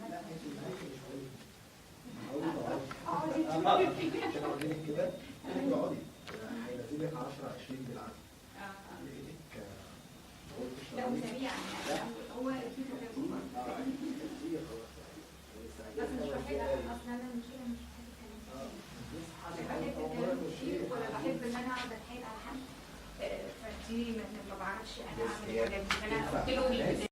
لا انت معاكي مش هقولي اقعدي عشان اوريلك كده اقعدي هينزلك 10 20 بالعكس لا وسريع يعني هو اكيد بس مش بحب اصلا انا المشكله مش بحب الكلام كتير ولا بحب ان انا اقعد اتحايل على حد فدي ما بعرفش انا اعمل الحاجات دي انا قلت له